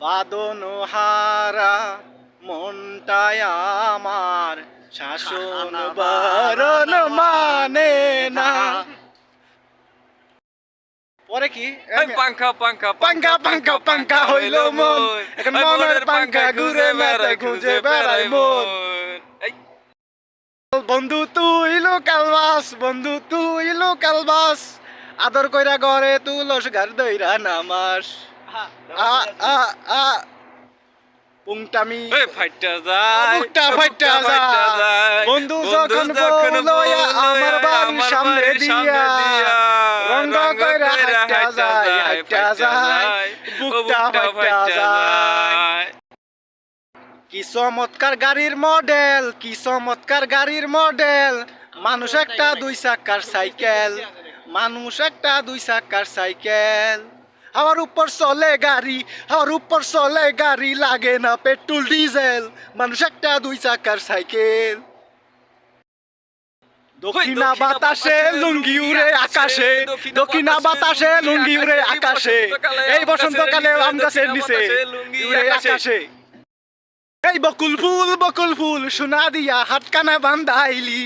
বাদন হারা মনটায় আমার শাসন বারণ মানে না। পরে কি পাঙ্খা পাঙ্খা পাঙ্খা পাঙ্খা পাঙ্খা হইল মন, এখন মনের পাঙ্খা ঘুরে বেড়ায় খুঁজে বেড়ায় মন। বন্ধু তুই লোকাল বাস, বন্ধু তুই লোকাল বাস, আদর কইরা ঘরে তুলস গার দইরা নামাস। আ আ আ পুংটামি ফাইটা যায় বুকটা ফাইটা যায়, বন্ধু যখন বলো আমার বাড়ির সামনে দিয়া রঙ্গ কইরা হাইটা যায়, হাইটা যায়, বুকটা ফাইটা যায়। কি চমৎকার গাড়ির মডেল, কি চমৎকার গাড়ির মডেল, মানুষ একটা দুই চাকার সাইকেল, মানুষ একটা দুই চাকার সাইকেল। হাওয়ার উপর চলে গাড়ি, হাওয়ার উপর চলে গাড়ি, লাগে না পেট্রোল ডিজেল, মানুষ একটা দুই চাকার সাইকেল। দক্ষিণা বাতাসে লুঙ্গি উড়ে আকাশে, দক্ষিণা বাতাসে লুঙ্গি উড়ে আকাশে, এই বসন্তকালে আম গাছের নিচে উড়ে আকাশে। এই বকুল ফুল সোনা দিয়া হাতকানা বান্ধাইলি,